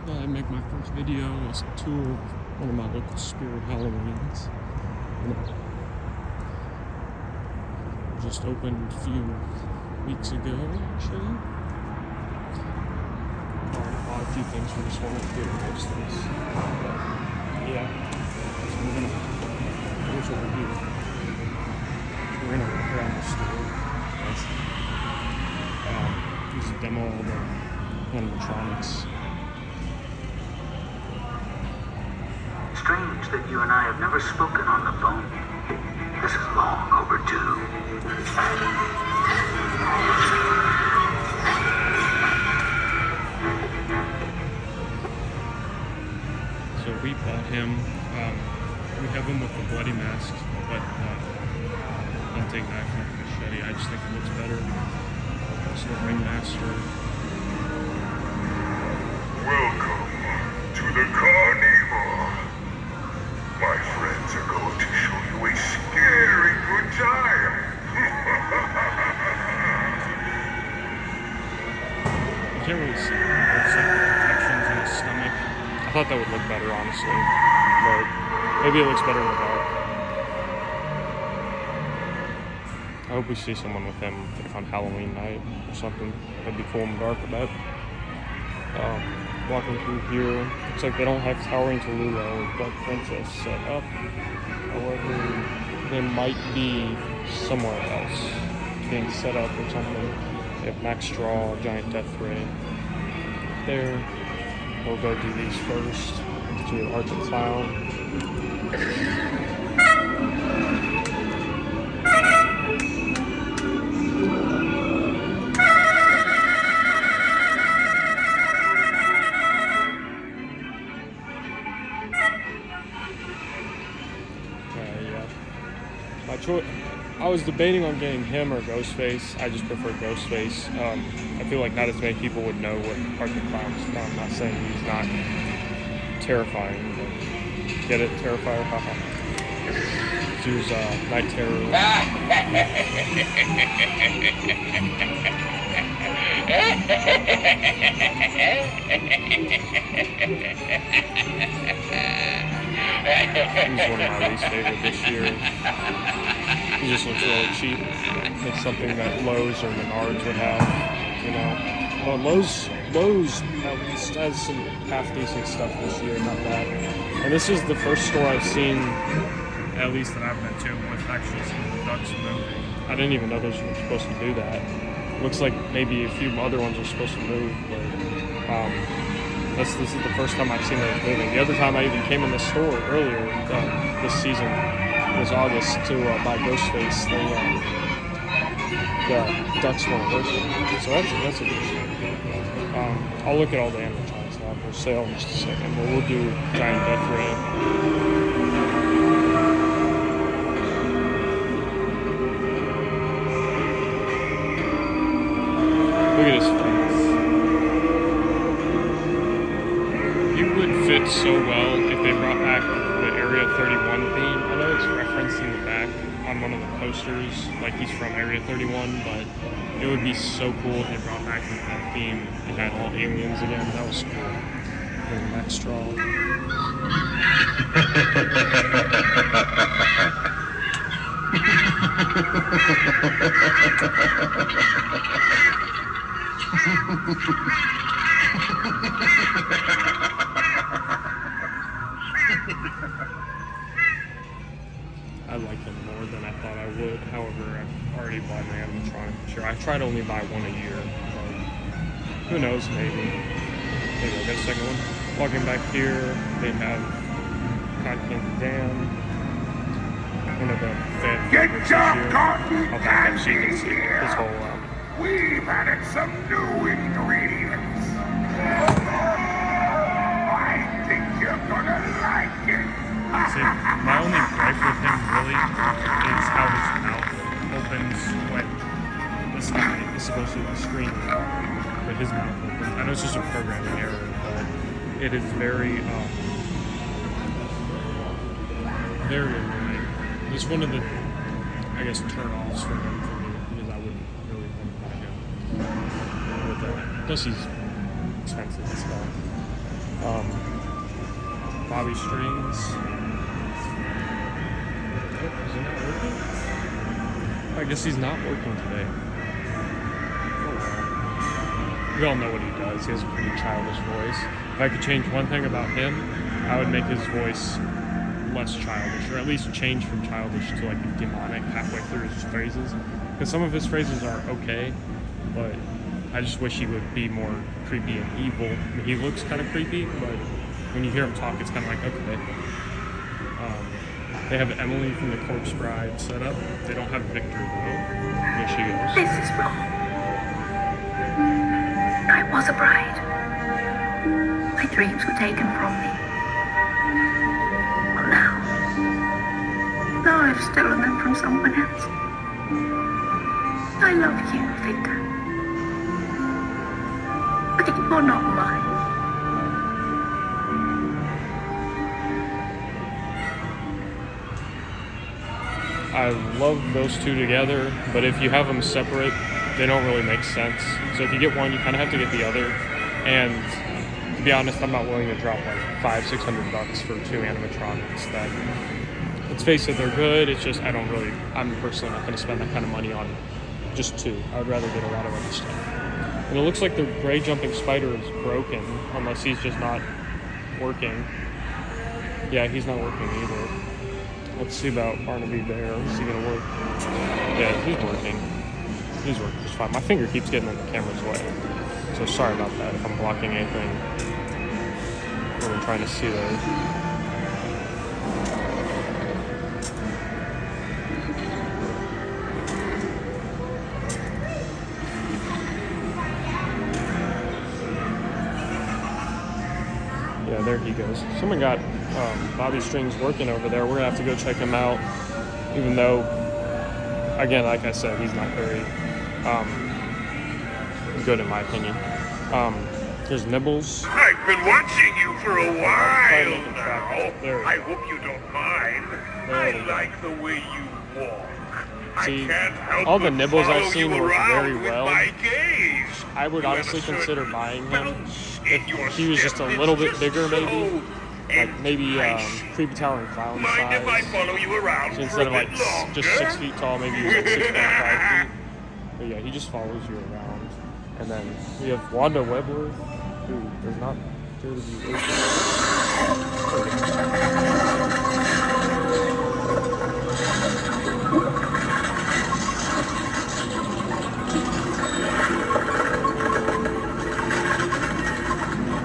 I make my first video as a tour of one of my local spirit Halloweens. Just opened a few weeks ago, actually. Bought a few things from this one at the most things. Yeah. So we're gonna here's over here. We're gonna walk around the store. Just demo all the animatronics. Strange that you and I have never spoken on the phone. This is long overdue. So we bought him, we have him with the bloody mask, but hunting knife and machete. I just think it looks better. So the ringmaster. Welcome to the carnival. My friends are going to show you a scary good time. You can't really see him. There's like protections in his stomach. I thought that would look better, honestly, but maybe it looks better in the dark. I hope we see someone with him like on Halloween night or something. That'd be cool in the dark, I bet. Walking through here, looks like they don't have Towering Tallulah or Dark Princess set up. However, they might be somewhere else being set up or something. They have Max Straw, Giant Death Ray. There. We'll go do these first. Do Arch and Clown. I was debating on getting him or Ghostface. I just prefer Ghostface. I feel like not as many people would know what Arch and Clown is from. I'm not saying he's not terrifying, but get it? Terrifier? Haha. Use Night Terror. He's one of my least favorite this year. He just looks really cheap. It's something that Lowe's or Menards would have, you know. Well, Lowe's at least has some half-decent stuff this year, not bad. And this is the first store I've seen, at least that I've been to, with actually some of the ducks moving. I didn't even know those were supposed to do that. Looks like maybe a few other ones are supposed to move, but this is the first time I've seen those moving. The other time I even came in the store earlier this season was August to buy Ghostface. The ducks weren't working, so that's a good thing. I'll look at all the animatronics now for sale in just a second, but we'll do Giant Death Ray. Look at his face. He would fit so well if they brought back the Area 31 theme. I know it's referenced in the back on one of the posters, like he's from Area 31, but it would be so cool if they brought back that theme and had all aliens again. That was cool. And Max Straw. I like him more than I thought I would. However, I've already bought an animatronic. Sure, I try to only buy one a year. But who knows? Maybe I'll get a second one. Walking back here, they have Cotton Candy Dan. One of the fan favorites this year. I'll back up so you can see his whole We've added some new ingredients. I think you're gonna like it. See, my only gripe with him really is how his mouth opens when this guy is supposed to be screaming, but his mouth opens. I know it's just a programming error, but it is very annoying. It's one of the, I guess, turn-offs for him for me, because I wouldn't really want to buy him with that. Plus he's expensive as well. Bobby Strings. Oh, is he not working? I guess he's not working today. Oh well. We all know what he does. He has a pretty childish voice. If I could change one thing about him, I would make his voice less childish, or at least change from childish to like demonic halfway through his phrases. Because some of his phrases are okay, but I just wish he would be more creepy and evil. I mean, he looks kind of creepy, but when you hear him talk, it's kind of like, okay. They have Emily from the Corpse Bride set up. They don't have Victor, though. There she goes. This is wrong. I was a bride. My dreams were taken from me. Well, now I've stolen them from someone else. I love you, Victor. But you're not mine. I love those two together, but if you have them separate, they don't really make sense. So if you get one, you kind of have to get the other. And to be honest, I'm not willing to drop like $500-600 for two animatronics. That, let's face it, they're good. It's just I'm personally not going to spend that kind of money on just two. I would rather get a lot of other stuff. And it looks like the gray jumping spider is broken, unless he's just not working. Yeah, he's not working either. Let's see about Barnaby Bear. Is he going to work? Yeah, he's working. He's working just fine. My finger keeps getting in the camera's way. So sorry about that if I'm blocking anything. I'm trying to see those. Yeah, there he goes. Someone got Bobby Strings working over there. We're gonna have to go check him out, even though, again, like I said, he's not very good in my opinion. Here's Nibbles. I've been watching you for a while now. There. I hope you don't mind. I like the way you walk. See, I can't help all the but Nibbles follow I've seen you work around very with well. my gaze. I would You have honestly a certain consider buying him bounce in your if he was just a step little that's bit bigger, just maybe. so Like maybe enticing. Creepy Tower and Clown Mind if I size. follow you around So for instead a of like bit longer? just 6 feet tall, maybe he's like 6.5 feet. But yeah, he just follows you around. And then we have Wanda Webler, who does not appear to be working.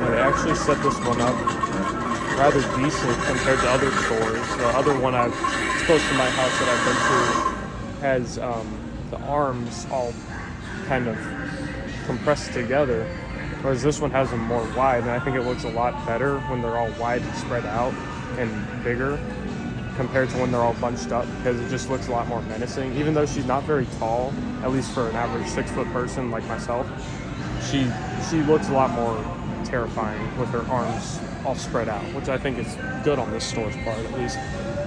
They actually set this one up rather decent compared to other stores. The other one it's close to my house that I've been to has the arms all kind of compressed together, whereas this one has them more wide, and I think it looks a lot better when they're all wide and spread out and bigger compared to when they're all bunched up, because it just looks a lot more menacing. Even though she's not very tall, at least for an average 6-foot person like myself, she looks a lot more terrifying with her arms all spread out, which I think is good on this store's part at least.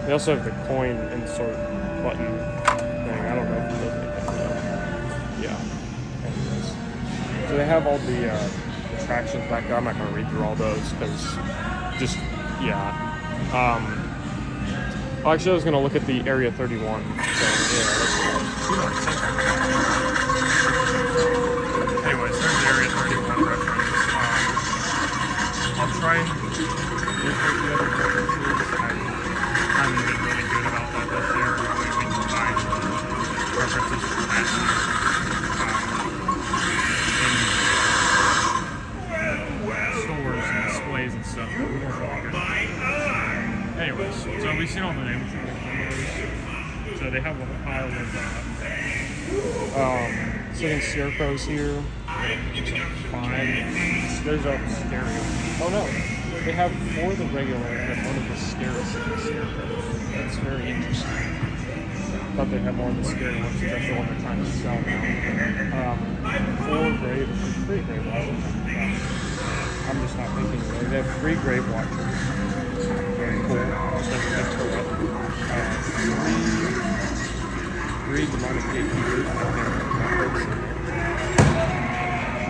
They also have the coin insert button thing. I don't know if it does anything though. Yeah. Anyways. So they have all the attractions back there. I'm not going to read through all those because just, yeah. Well, actually, I was going to look at the Area 31. So, yeah, let's go. Anyways, there's the Area 31 reference. I'll try and locate the other references. I haven't been really good about that this year. Usually we can find references from last year. In stores and displays and stuff. But we weren't really good. Anyways, so we've seen all the names. So they have a whole pile of sitting scarecrows here. Fine. There's a scary. Oh no, they have 4 of the regular and one of the scary scarecrows. That's very interesting. Thought they had more of the scary ones, because that's the one they're trying to sell now. 3 grave watchers. I'm just not thinking right. They have 3 grave watchers. Very cool. Just like a big turret. 3 demonic gatekeepers.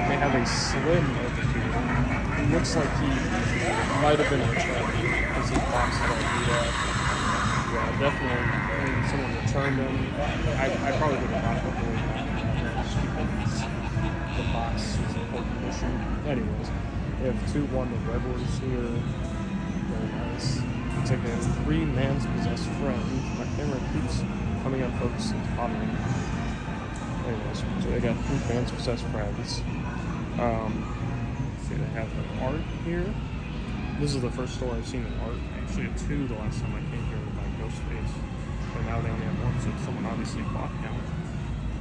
They have a slim over here. looks like he might have been returned because his box is all beat up. Yeah, definitely. I mean, someone returned him. I probably would have bought it before that. Just because the box is in poor condition. Anyways, we have 2-1 the Rebels here. Very nice. Looks like they have 3 man's possessed friends. My camera keeps coming up focus and popping. Anyways, so they got 3 man's possessed friends. See, they have an art here. This is the first store I've seen an art. I actually had 2 the last time I came here with my Ghostface. But now they only have 1, so someone obviously bought now.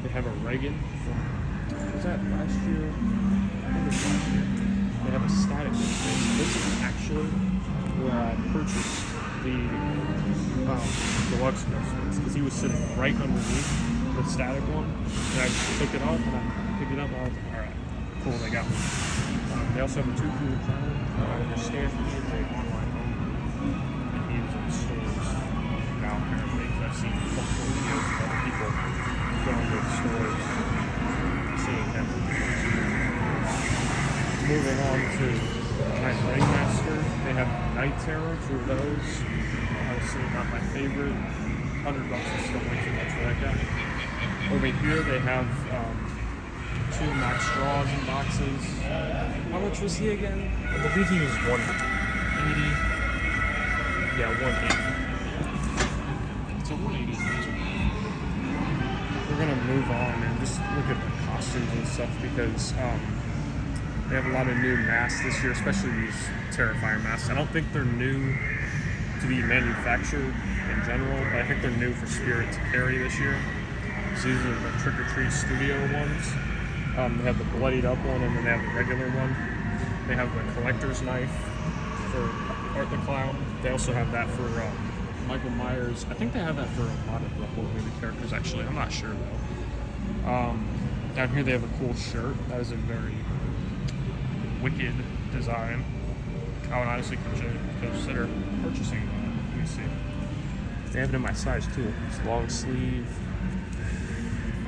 They have a Reagan from, was that last year? I think it was last year. They have a static Ghostface. This is actually where I purchased the deluxe Ghostface, because he was sitting right underneath the static one. And I took it off and I picked it up and I was like, alright, cool, they got me. They also have a 2 cool clown. I understand he is a online only, and he is in stores now apparently, because I've seen multiple videos of other people going to the stores seeing him. Moving on to Night Ringmaster. They have Night Terror, 2 of those. Obviously not my favorite. $100 is still way too much for that guy. Over here they have 2 Max Straws in boxes. How much was he again? I believe he was 180. Yeah, 180. So 180 is reasonable. We're gonna move on and just look at the costumes and stuff, because they have a lot of new masks this year, especially these Terrifier masks. I don't think they're new to be manufactured in general, but I think they're new for Spirit to carry this year. So these are the Trick or Treat Studio ones. They have the bloodied up one, and then they have the regular one. They have the collector's knife for Art the Clown. They also have that for Michael Myers. I think they have that for a lot of the horror movie characters, actually. I'm not sure, though. Down here they have a cool shirt. That is a very wicked design. I would honestly consider purchasing that. Let me see. They have it in my size, too. It's long sleeve.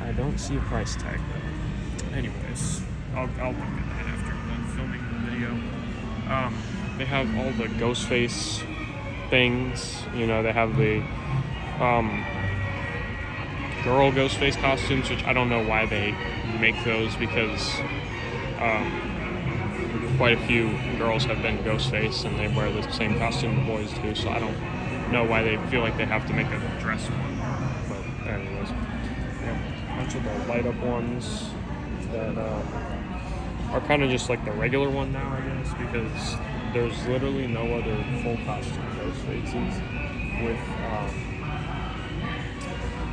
I don't see a price tag, though. Anyways, I'll look at that after I'm done filming the video. They have all the Ghostface things. You know, they have the girl Ghostface costumes, which I don't know why they make those, because quite a few girls have been Ghostface and they wear the same costume the boys do, so I don't know why they feel like they have to make a dress one. But anyways, yeah, a bunch of the light up ones that are kind of just like the regular one now, I guess, because there's literally no other full costume Ghostfaces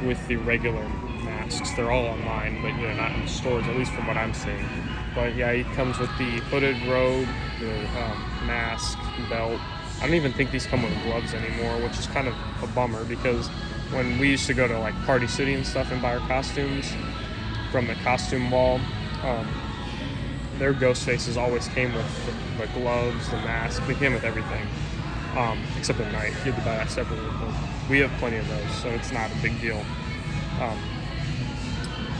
with the regular masks. They're all online, but they're not in stores, at least from what I'm seeing. But yeah, he comes with the hooded robe, the mask, belt. I don't even think these come with gloves anymore, which is kind of a bummer, because when we used to go to like Party City and stuff and buy our costumes from the costume wall, their Ghostfaces always came with the gloves, the mask. They came with everything, except the knife. You had to buy that separately. But we have plenty of those, so it's not a big deal.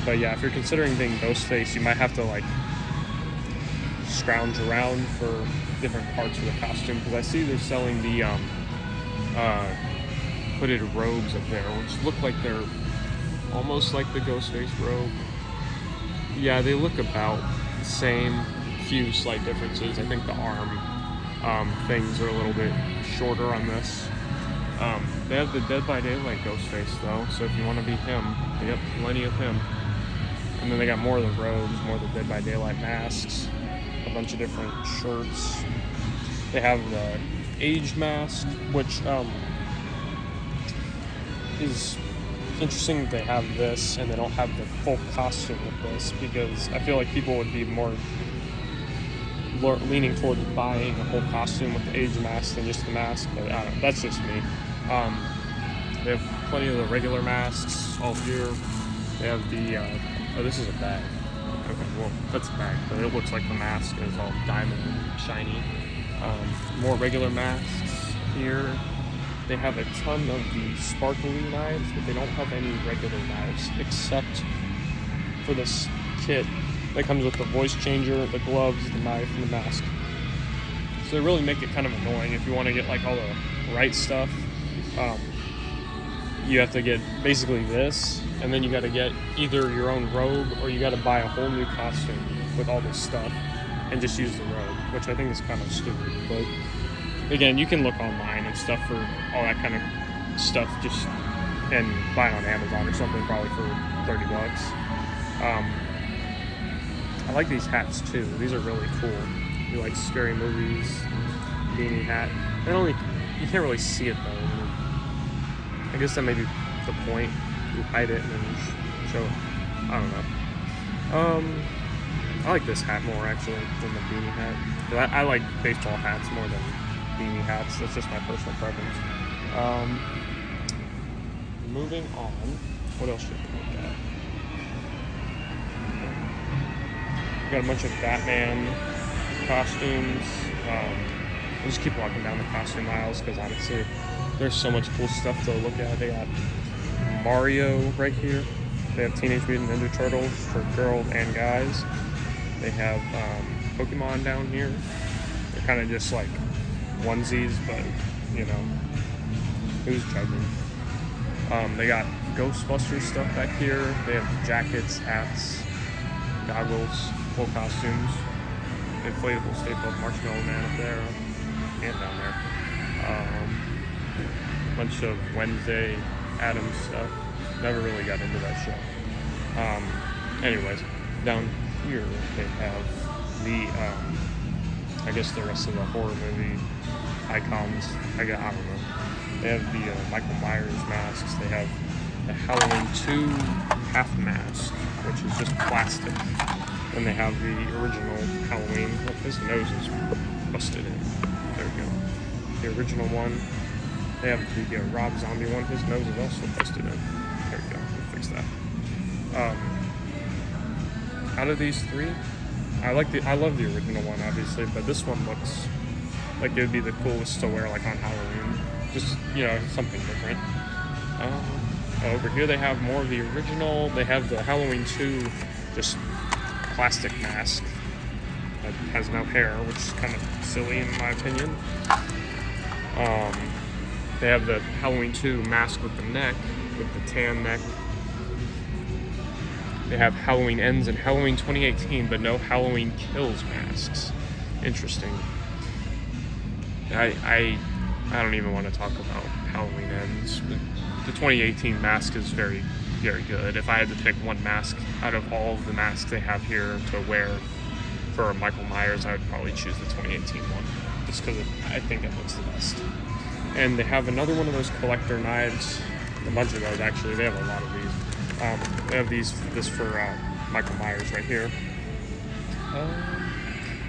But yeah, if you're considering being Ghostface, you might have to like scrounge around for different parts of the costume, because I see they're selling the hooded robes up there, which look like they're almost like the Ghostface robe. Yeah, they look about the same, few slight differences. I think the arm things are a little bit shorter on this. They have the Dead by Daylight Ghostface though, so if you want to be him, they got plenty of him. And then they got more of the robes, more of the Dead by Daylight masks, a bunch of different shirts. They have the aged mask, which is interesting that they have this and they don't have the full costume with this, because I feel like people would be more leaning towards buying a whole costume with the aged mask than just the mask, but I don't know, that's just me. They have plenty of the regular masks all here. They have the, oh, this is a bag. Okay, well, that's a bag, but it looks like the mask is all diamond and shiny. More regular masks here. They have a ton of the sparkly knives, but they don't have any regular knives, except for this kit that comes with the voice changer, the gloves, the knife, and the mask. So they really make it kind of annoying if you want to get like all the right stuff. You have to get basically this, and then you got to get either your own robe or you got to buy a whole new costume with all this stuff and just use the robe, which I think is kind of stupid. But again, you can look online and stuff for all that kind of stuff, just and buy it on Amazon or something, probably for $30. I like these hats too. These are really cool. You like scary movies, beanie hat. You can't really see it though. I guess that may be the point. You hide it and then you show it. I don't know. I like this hat more actually than the beanie hat. I like baseball hats more than beanie hats. That's just my personal preference. Moving on. What else should we look at? We got a bunch of Batman costumes. We'll just keep walking down the costume aisles because honestly, there's so much cool stuff to look at. They got Mario right here. They have Teenage Mutant Ninja Turtles for girls and guys. They have Pokemon down here. They're kind of just like onesies, but you know, who's judging? They got Ghostbusters stuff back here. They have jackets, hats, goggles, full costumes. Inflatable Stay Puft Marshmallow Man up there and down there. Bunch of Wednesday Addams stuff. Never really got into that show. Anyways, down here they have the I guess the rest of the horror movie icons. I don't know. They have the Michael Myers masks. They have the Halloween 2 half mask, which is just plastic. And they have the original Halloween. Look, his nose is busted in. There we go. The original one. They have the Rob Zombie one. His nose is also busted in. There we go. We'll fix that. Out of these three, I love the original one, obviously, but this one looks like it would be the coolest to wear like on Halloween. Just, you know, something different. Over here they have more of the original. They have the Halloween 2 just plastic mask that has no hair, which is kind of silly in my opinion. They have the Halloween 2 mask with the neck, with the tan neck. They have Halloween Ends and Halloween 2018, but no Halloween Kills masks. Interesting. I don't even want to talk about Halloween Ends. The 2018 mask is very, very good. If I had to pick one mask out of all of the masks they have here to wear for Michael Myers, I would probably choose the 2018 one, just because I think it looks the best. And they have another one of those collector knives, a bunch of those actually. They have a lot of these. They have this for Michael Myers right here.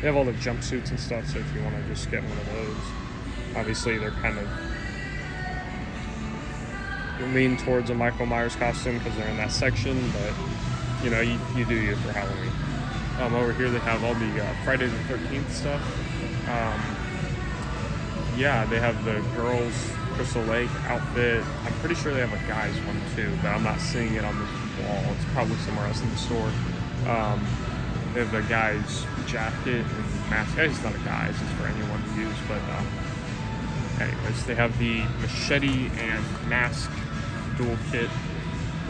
They have all the jumpsuits and stuff, so if you want to just get one of those. Obviously, they're kind of lean towards a Michael Myers costume because they're in that section, but you know, you do you for Halloween. Over here they have all the Friday the 13th stuff. Yeah, they have the girls' Crystal Lake outfit. I'm pretty sure they have a guy's one too, but I'm not seeing it on this wall. It's probably somewhere else in the store. They have the guy's jacket and mask. It's not a guy's, it's for anyone to use, but anyways, they have the machete and mask dual kit,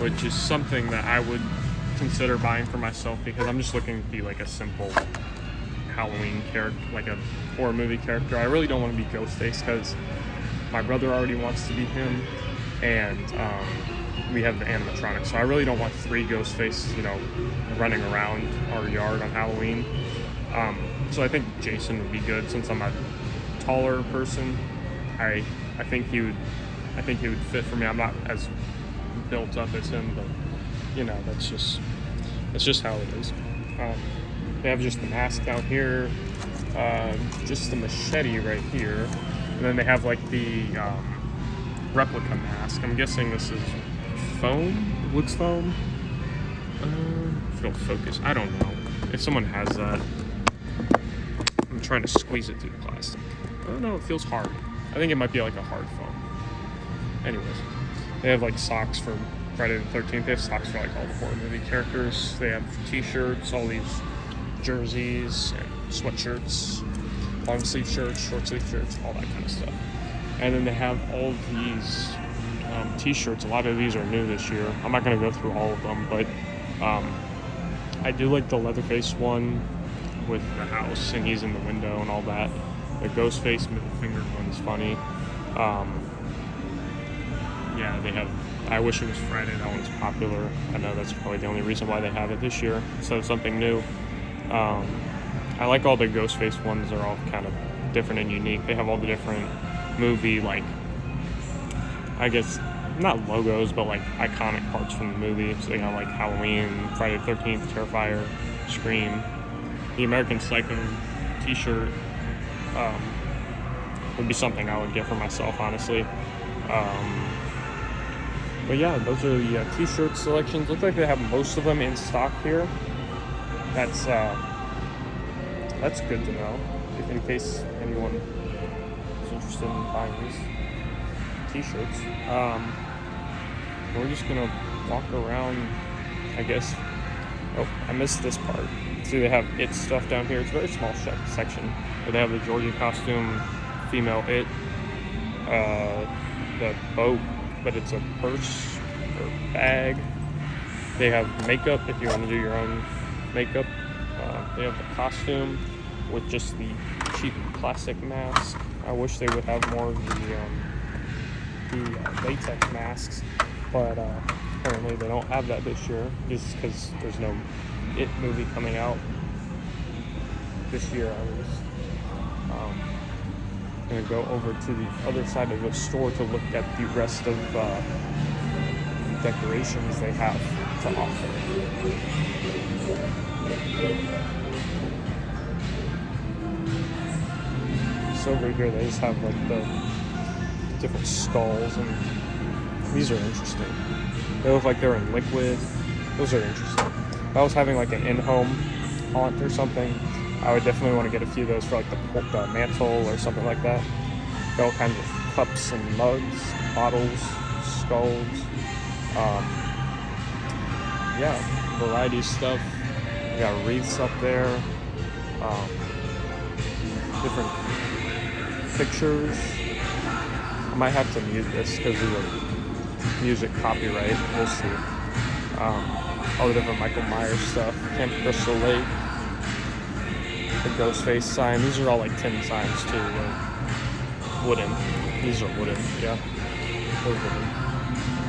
which is something that I would consider buying for myself because I'm just looking to be like a simple Halloween character, like a horror movie character. I really don't want to be Ghostface because my brother already wants to be him, and we have the animatronics, so I really don't want 3 Ghostfaces, you know, running around our yard on Halloween. So I think Jason would be good since I'm a taller person. I think he would fit for me. I'm not as built up as him, but you know, that's just how it is. They have just the mask down here, just the machete right here, and then they have like the replica mask. I'm guessing this is foam. It looks foam. If it'll focus, I don't know. If someone has that, I'm trying to squeeze it through the plastic. I don't know. It feels hard. I think it might be like a hard foam. Anyways, they have like socks for Friday the 13th. They have socks for like all the horror movie characters. They have t-shirts, all these jerseys and sweatshirts. long sleeve shirts, short sleeve shirts, all that kind of stuff. And then they have all of these t-shirts. A lot of these are new this year. I'm not going to go through all of them, but I do like the Leatherface one with the house and he's in the window and all that. The Ghostface middle finger one's funny. Yeah, they have I Wish It Was Friday. That one's popular. I know that's probably the only reason why they have it this year, so something new. I like all the Ghostface ones. They're all kind of different and unique. They have all the different movie, like, I guess, not logos, but like iconic parts from the movie. So they got like Halloween, Friday the 13th, Terrifier, Scream. The American Psycho t-shirt would be something I would get for myself, honestly. But yeah, those are the t-shirt selections. Looks like they have most of them in stock here. That's good to know, if in case anyone is interested in buying these t-shirts. We're just gonna walk around, I guess. Oh, I missed this part. See, they have It stuff down here. It's a very small section. But they have the Georgia costume, female It, the boat, but it's a purse or bag. They have makeup if you want to do your own makeup. They have the costume with just the cheap plastic mask. I wish they would have more of the latex masks, but apparently they don't have that this year, just because there's no It movie coming out this year. I was going to go over to the other side of the store to look at the rest of the decorations they have to offer. So over here they just have like the different skulls, and these are interesting. They look like they're in liquid. Those are interesting. If I was having like an in-home haunt or something, I would definitely want to get a few of those for like the mantle or something like that. Got all kinds of cups and mugs, bottles, skulls. Yeah, variety of stuff. We got wreaths up there. Different pictures. I might have to mute this because of the music copyright. We'll see. All the different Michael Myers stuff. Camp Crystal Lake. The Ghostface sign. These are all like tin signs too. Like wooden. These are wooden. Yeah. Those wooden.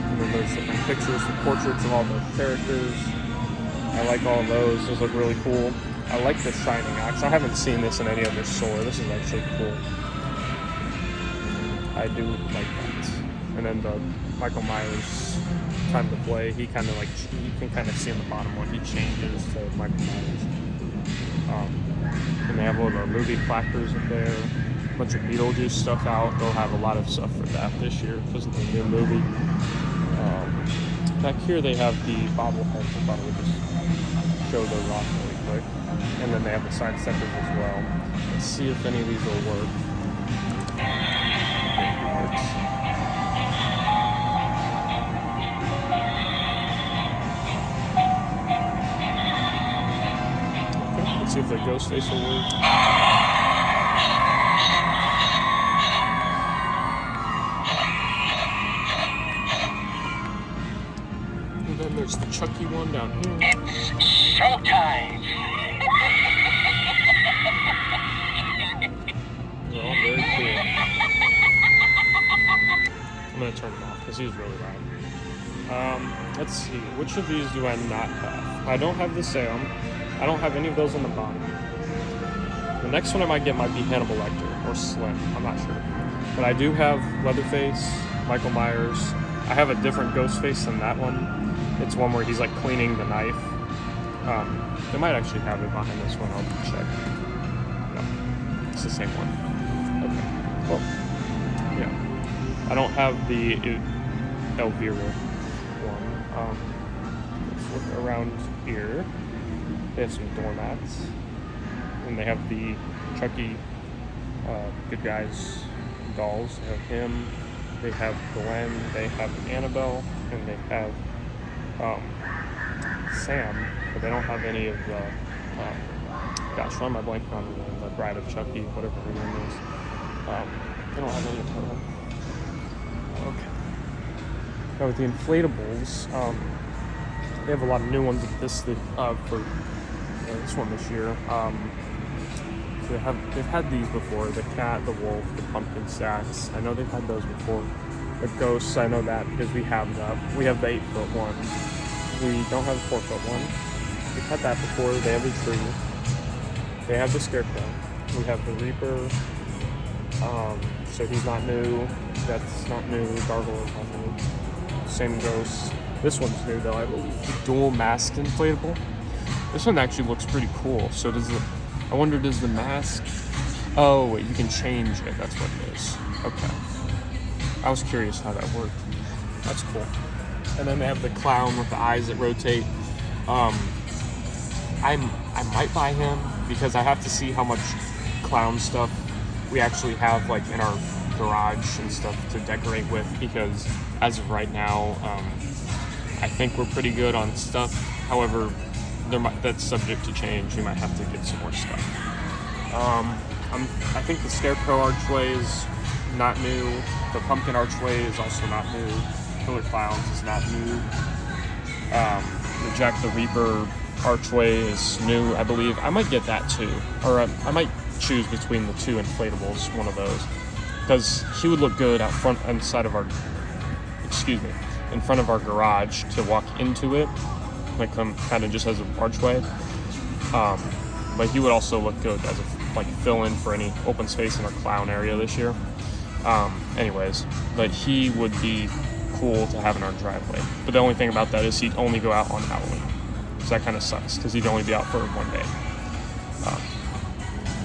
And then there's different pictures and portraits of all the characters. I like all of those. Those look really cool. I like the Shining Axe. I haven't seen this in any other store. This is actually cool. I do like that. And then the Michael Myers Time to Play, he kind of like, you can kind of see in the bottom when he changes to Michael Myers. And they have all the movie placards up there. A bunch of Beetlejuice stuff out. They'll have a lot of stuff for that this year because of the new movie. Back here they have the bobbleheads. I thought I would just show those off really quick. And then they have the side steppers as well. Let's see if any of these will work. Okay, let's see if the Ghostface will work. And then there's the Chucky one down here. It's showtime! They're all very cool. I'm going to turn them off because he's really loud. Let's see. Which of these do I not have? I don't have the Salem. I don't have any of those on the bottom. The next one I might get might be Hannibal Lecter or Slim. I'm not sure. But I do have Leatherface, Michael Myers. I have a different Ghostface than that one. It's one where he's like cleaning the knife. They might actually have it behind this one. I'll check. No, it's the same one. Okay. Well, yeah. I don't have the Elvira one. Let's look around here. They have some doormats. And they have the Chucky Good Guys dolls. They have him. They have Glenn. They have Annabelle. And they have Sam. But they don't have any of the Gosh, why am I blanking on the name? The Bride of Chucky, whatever her name is. They don't have any title. Okay. Now with the inflatables, they have a lot of new ones for this one this year. They've had these before: the cat, the wolf, the pumpkin stacks. I know they've had those before. The ghosts, I know that because we have that. We have the 8-foot one. We don't have the 4-foot one. We've had that before. They have the tree. They have the scarecrow. We have the reaper. So he's not new. That's not new. Gargoyle's not new. Same ghost. This one's new though, I believe. Dual mask inflatable. This one actually looks pretty cool. So I wonder, does the mask... Oh, wait, you can change it. That's what it is. Okay. I was curious how that worked. That's cool. And then they have the clown with the eyes that rotate. I might buy him because I have to see how much clown stuff we actually have like in our garage and stuff to decorate with, because as of right now, I think we're pretty good on stuff. However, that's subject to change. We might have to get some more stuff. I think the scarecrow archway is not new. The pumpkin archway is also not new. Killer Clowns is not new. The Jack the Reaper archway is new, I believe. I might get that too, or I might choose between the two inflatables, one of those, because he would look good out front inside of our, in front of our garage to walk into it, like kind of just as an archway. But he would also look good as a fill in for any open space in our clown area this year. Anyways, but he would be cool to have in our driveway. But the only thing about that is he'd only go out on Halloween. So that kind of sucks because he'd only be out for 1 day.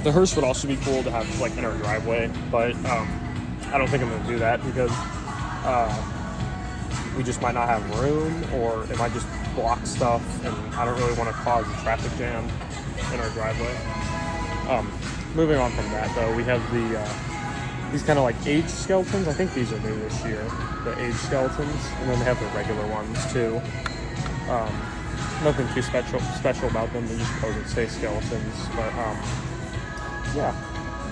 The hearse would also be cool to have like in our driveway, but I don't think I'm going to do that because we just might not have room, or it might just block stuff, and I don't really want to cause a traffic jam in our driveway. Moving on from that though, we have these kind of like aged skeletons. I think these are new this year, the aged skeletons, and then they have the regular ones too. Nothing too special about them. They just pose and say skeletons, but yeah,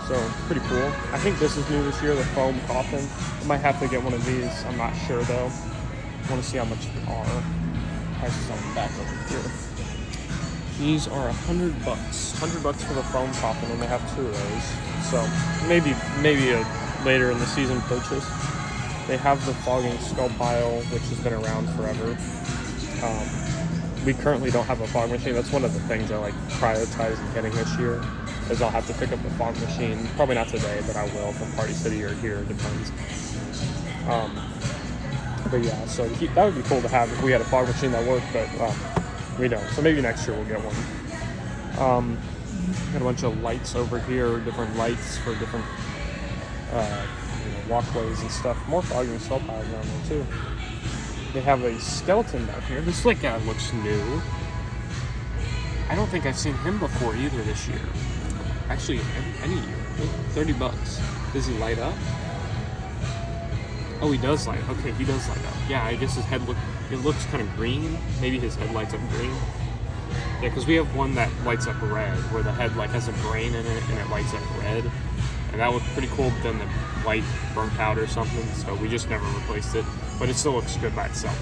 so pretty cool. I think this is new this year, the foam coffin. I might have to get one of these. I'm not sure though. I want to see how much they are. Prices on the back over here. These are $100. $100 for the foam coffin, and they have 2 of those. So maybe a later in the season purchase. They have the fogging skull pile, which has been around forever. We currently don't have a fog machine. That's one of the things I like prioritize getting this year, is I'll have to pick up the fog machine. Probably not today, but I will from Party City or here, it depends. But yeah, so that would be cool to have if we had a fog machine that worked, but we don't. So maybe next year we'll get one. Got a bunch of lights over here, different lights for different walkways and stuff. More fogging skull piles down there too. They have a skeleton down here. This guy looks new. I don't think I've seen him before either this year. Actually, any year. $30. Does he light up? Oh, he does light up. Okay, he does light up. Yeah, I guess his head looks kind of green. Maybe his head lights up green. Yeah, because we have one that lights up red, where the head like has a brain in it and it lights up red. And that looked pretty cool, but then the light burnt out or something, so we just never replaced it. But it still looks good by itself.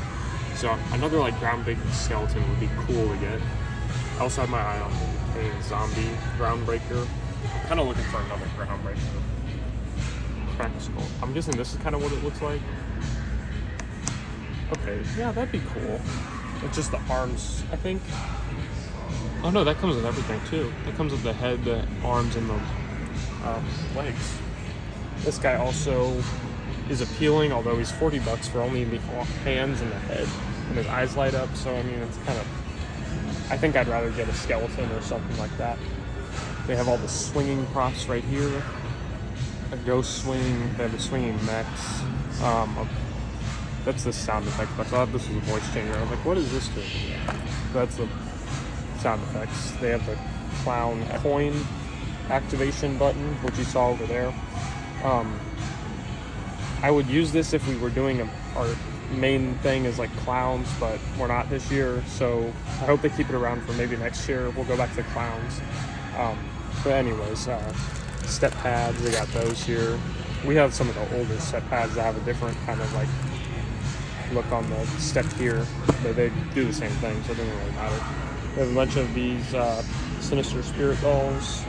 So another like groundbreaking skeleton would be cool to get. I also have my eye on a zombie groundbreaker. I'm kind of looking for another groundbreaker. Cracked skull. I'm guessing this is kind of what it looks like. Okay, yeah, that'd be cool. It's just the arms, I think. Oh no, that comes with everything too. That comes with the head, the arms, and the legs. This guy also is appealing, although he's $40 for only the hands and the head, and his eyes light up. So I mean, it's kind of. I think I'd rather get a skeleton or something like that. They have all the swinging props right here. A ghost swing. They have the swinging mechs. That's the sound effect. I thought this was a voice changer. I was like, what is this doing? That's the sound effects. They have the clown coin activation button, which you saw over there. I would use this if we were doing our main thing is like clowns, but we're not this year, so I hope they keep it around for maybe next year. We'll go back to clowns. But anyways, step pads, they got those here. We have some of the older step pads that have a different kind of like look on the step here, but they do the same thing, so it doesn't really matter. We have a bunch of these Sinister Spirit dolls,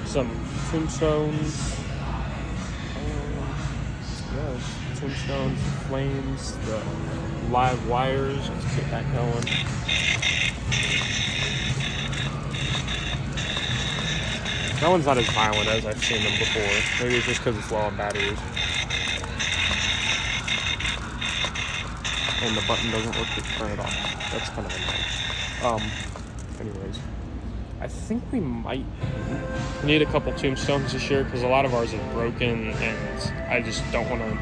some tombstones, tombstones, flames, the live wires. Let's get that going. That one's not as violent as I've seen them before. Maybe it's just because it's low on batteries. And the button doesn't work to turn it off. That's kind of annoying. Anyways, I think we might need a couple tombstones this year because a lot of ours are broken, and I just don't want to.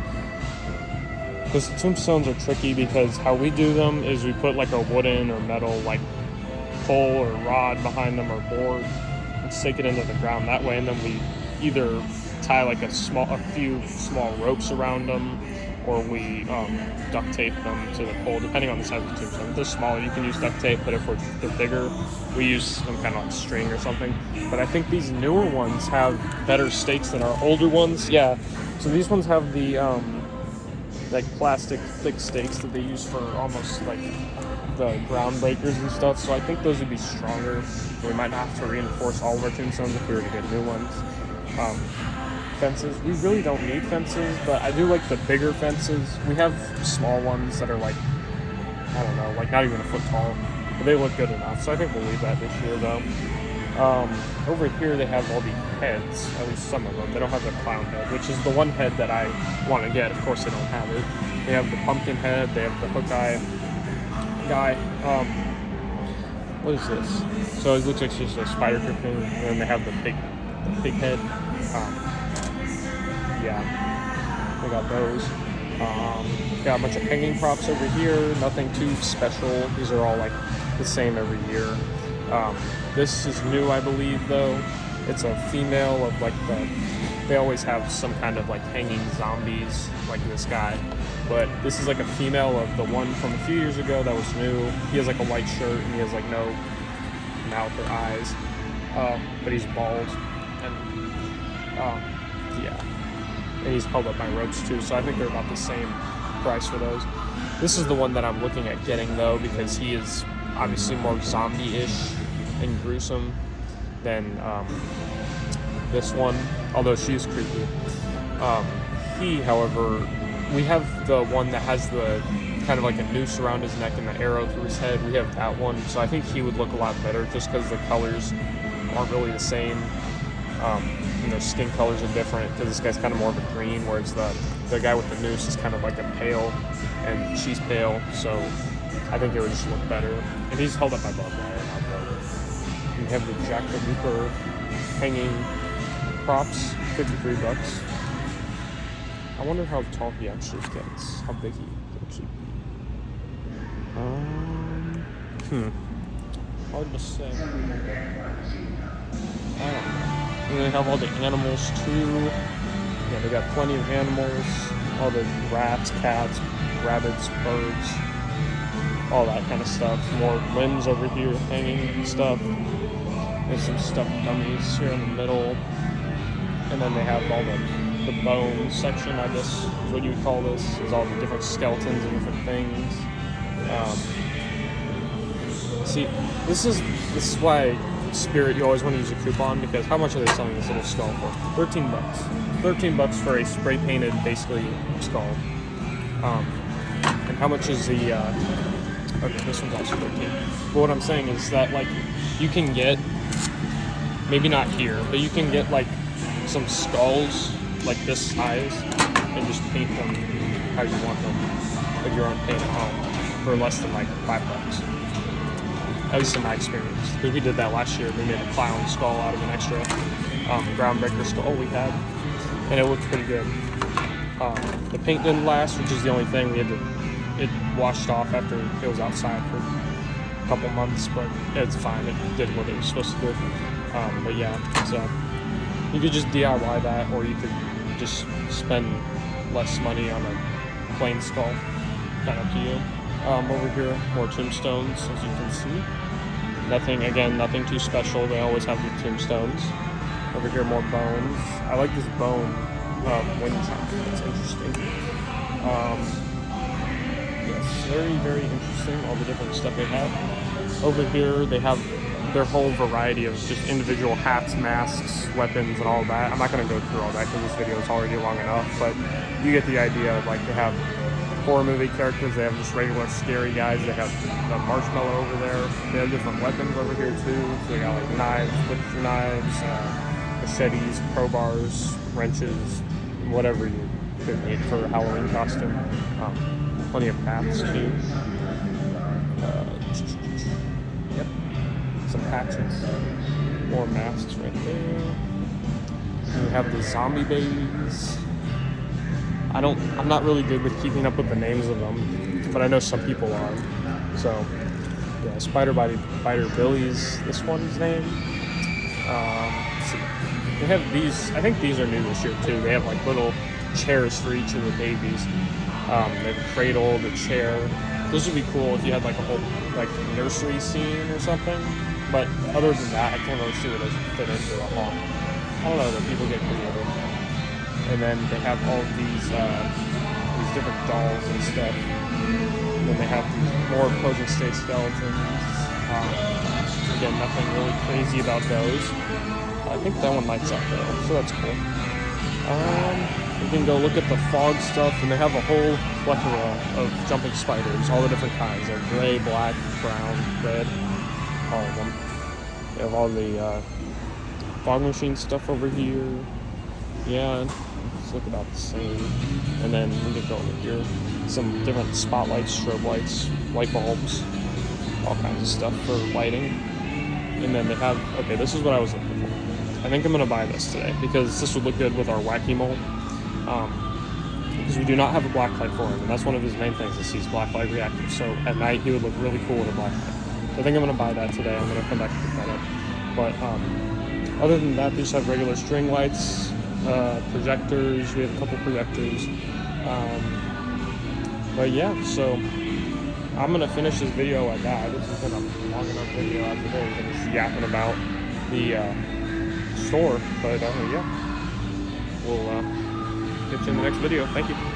Because tombstones are tricky because how we do them is we put like a wooden or metal like pole or rod behind them or board and stake it into the ground that way, and then we either tie like a few small ropes around them, or we duct tape them to the pole, depending on the size of the tombstone. If they're smaller, you can use duct tape, but if they're bigger, we use some kind of like string or something. But I think these newer ones have better stakes than our older ones. Yeah, so these ones have the like plastic thick stakes that they use for almost like the ground breakers and stuff. So I think those would be stronger. We might not have to reinforce all of our tombstones if we were to get new ones. Fences, we really don't need fences, but I do like the bigger fences. We have small ones that are like, I don't know, like not even a foot tall, but they look good enough, so I think we'll leave that this year though. Over here they have all the heads, at least some of them. They don't have the clown head, which is the one head that I want to get. Of course they don't have it. They have the pumpkin head, they have the hook eye guy. What is this? So it looks like it's just a spider griffin, and then they have the big head. Yeah, we got those. Got a bunch of hanging props over here, nothing too special. These are all like the same every year. This is new, I believe, though. It's a female of like they always have some kind of like hanging zombies, like this guy. But this is like a female of the one from a few years ago that was new. He has like a white shirt and he has like no mouth or eyes. But he's bald. And yeah. And he's held up by ropes too, so I think they're about the same price for those. This is the one that I'm looking at getting though, because he is obviously more zombie-ish and gruesome than this one, although she's creepy. He, however, we have the one that has the kind of like a noose around his neck and the arrow through his head. We have that one, so I think he would look a lot better just because the colors aren't really the same. And their skin colors are different because this guy's kind of more of a green, whereas the guy with the noose is kind of like a pale, and she's pale, so I think it would just look better. And he's held up by barbed wire, not though. We have the Jack the Ripper hanging props, $53. I wonder how tall he actually gets, how big he actually be. Hard to say. I don't know. And they have all the animals too. Yeah, they got plenty of animals. All the rats, cats, rabbits, birds, all that kind of stuff. More limbs over here hanging and stuff. There's some stuffed dummies here in the middle. And then they have all the bone section, I guess is what you would call this. There's all the different skeletons and different things. See, this is why Spirit, you always want to use a coupon, because how much are they selling this little skull for? $13. $13 for a spray painted, basically, skull. And how much is the, okay, this one's also 13. But what I'm saying is that, like, you can get, maybe not here, but you can get, like, some skulls, like this size, and just paint them how you want them, if you're on paint at home, for less than, like, $5. At least in my experience, because we did that last year. We made a clown skull out of an extra groundbreaker skull we had, and it looked pretty good. The paint didn't last, which is the only thing. It washed off after it was outside for a couple months, but it's fine. It did what it was supposed to do. But yeah, so you could just DIY that, or you could just spend less money on a plain skull. Kind of up to you. Over here, more tombstones, as you can see. Nothing too special. They always have the tombstones. Over here, more bones. I like this bone wind chime. It's interesting. Yes, very, very interesting. All the different stuff they have. Over here, they have their whole variety of just individual hats, masks, weapons, and all that. I'm not going to go through all that because this video is already long enough, but you get the idea. Like, they have horror movie characters, they have just regular scary guys, they have the marshmallow over there, they have different weapons over here too, so they got like knives, butcher knives, machetes, crowbars, wrenches, whatever you could need for a Halloween costume. Plenty of bats too. Yep, some hatchets, more masks right there. And we have the zombie babies. I'm not really good with keeping up with the names of them, but I know some people are. So, yeah, Spider Biter Billy's this one's name. So they have these, I think these are new this year too. They have like little chairs for each of the babies. They have a cradle, the chair. Those would be cool if you had like a whole like nursery scene or something. But other than that, I can't really see where those fit into a hall. I don't know, that people get creative. And then they have all of these different dolls and stuff. And then they have these more opposing state skeletons. Again, nothing really crazy about those. I think that one lights up though, so that's cool. You can go look at the fog stuff, and they have a whole plethora of jumping spiders, all the different kinds. They're gray, black, brown, red, all of them. They have all the fog machine stuff over here. Yeah, it's look about the same. And then we can go over here. Some different spotlights, strobe lights, light bulbs, all kinds of stuff for lighting. And then they have, okay, this is what I was looking for. I think I'm going to buy this today because this would look good with our wacky mole. Because we do not have a black light for him, and that's one of his main things is he's black light reactive. So at night he would look really cool with a black light. I think I'm going to buy that today. I'm going to come back and pick that up. But other than that, they just have regular string lights, projectors. We have a couple projectors. But yeah, so I'm going to finish this video at that. This has been a long enough video after this. I'm just yapping about the store. But yeah, we'll get you in the next video. Thank you.